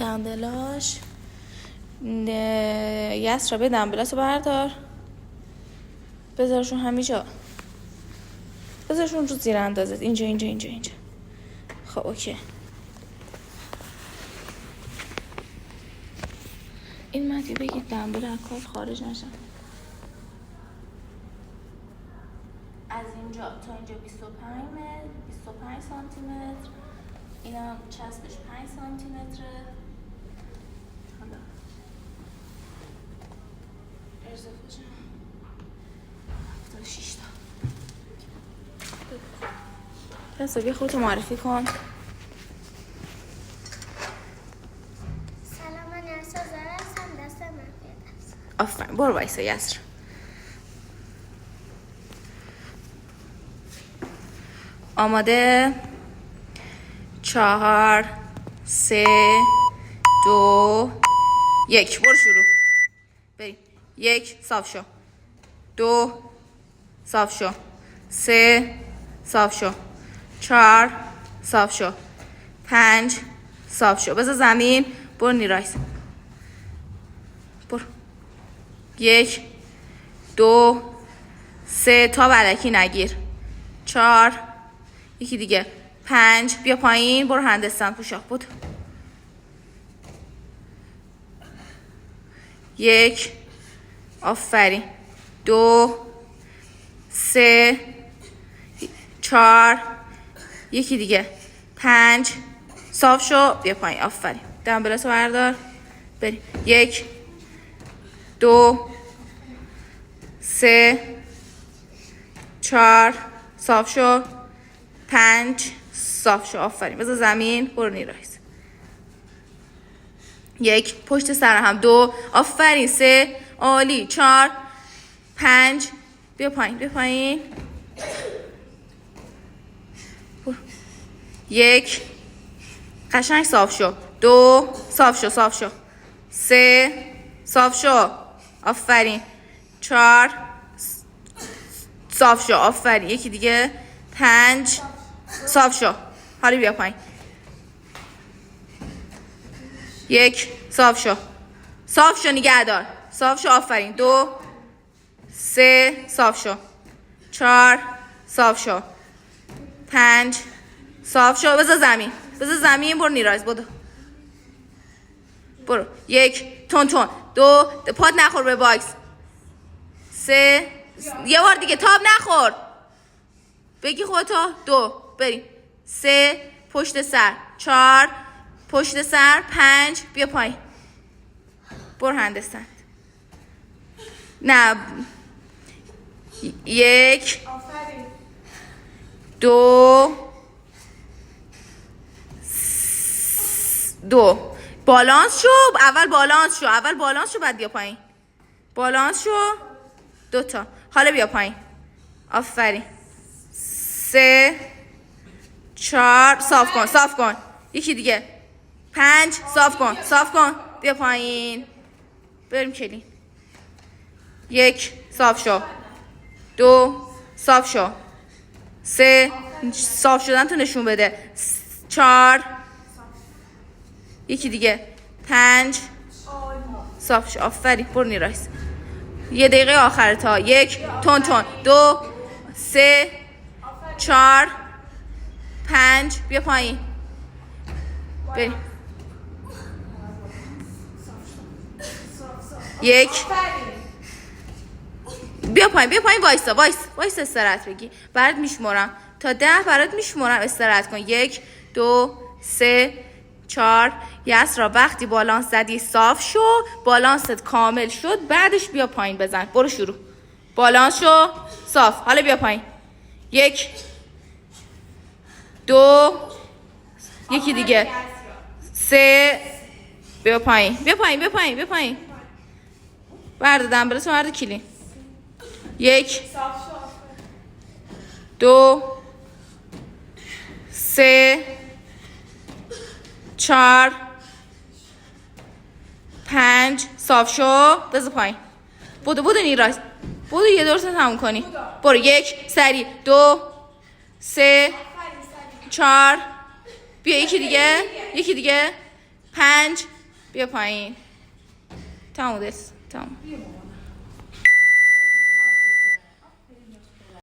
دمبلاش یسرا به دمبلاسو بردار بذارشون همینجا، بذارشون رو زیر اندازت، اینجا اینجا اینجا اینجا. خب اوکی. این مدی بگید دمبل از کار خارج نشن. از اینجا تا اینجا 25 متر، 25 سانتی متر. اینم چسبش 5 سانتی متره. حالا ارزفش 76 تا. پس بیا خودتو معرفی کن. سلام، من یسرا زهرا هستم، دست مهدی هستم. آفرین، برو وایسا یسرا. آماده؟ 4 3 2 1 برو شروع. بریم. 1 صاف شو. 2 صاف شو. 3 صاف شو. 4 صاف شو. 5 صاف شو. بذار زمین. برو نیرایز. برو. 1 2 3 تا بلکی نگیر. 4 یکی دیگه. 5 بیا پایین. برو هندستان پوشاک بود. 1 آفرین. 2 3 4 یکی دیگه. 5 صاف شو. بیا پایین. آفرین. دمبلاسو بردار. بریم. 1 2 3 4 صاف شو. 5 صاف شو. آفرین. بذار زمین. برو نیرایز. 1 پشت سر هم. 2 آفرین. 3 عالی. 4 5 بیا پایین. بیا پایین. 1 قشنگ صاف شو. 2 صاف شو. صاف شو. 3 صاف شو. آفرین. 4 صاف شو. آفرین. یکی دیگه. 5 صاف شو. حالا بیا پایین. 1 صاف شو. صاف شو. نگه دار. صاف شو. آفرین. 2 3 صاف شو. 4 صاف شو. 5 صاف شو. بذار زمین. بذار زمین. برو نیرایز. بدو. برو. 1 تون تون. 2 پات نخور به باکس. 3 یه بار دیگه تاب نخور. بگی خودتو. 2 بریم. 3 پشت سر. 4 پشت سر. 5 بیا پایین. برو هندستند. نه. 1 2 2 بالانس شو. اول بالانس شو. اول بالانس شو بعد بیا پایین. بالانس شو. 2 تا. حالا بیا پایین. آفرین. 3 4 صاف کن. صاف کن. یکی دیگه. 5 صاف کن. صاف کن. بیا پایین. بریم کلین. 1 صاف شو. 2 صاف شو. 3 صاف شدن تو نشون بده. 4 یکی دیگه. 5 صاف شو. آفرین. برو نیرایز. 1 دقیقه آخر تا. 1 تون تون. 2 3 4 5 بیا پایین. بریم. 1 بیا پایین. بیا پایین. وایسا. وایسا استراحت بگی. برات میشمرم تا 10 برات میشمرم. استراحت کن. 1 2 3 4 یسرا وقتی بالانس زدی صاف شو. بالانست کامل شد بعدش بیا پایین بزن. برو شروع. بالانس شو. صاف. حالا بیا پایین. 1 2 یکی دیگه. 3 بیا پایین. بیا پایین. بیا پایین. بیا پایین. برد دمبلس برد کلین. 1 2 3 4 5 صاف شو. بذار پایین. بدو نیرایز. بدو یه دور تموم کنی. برو. 1 سری. 2 3 4 بیا. یکی دیگه. یکی دیگه. 5 بیا پایین. تموم دست تموم.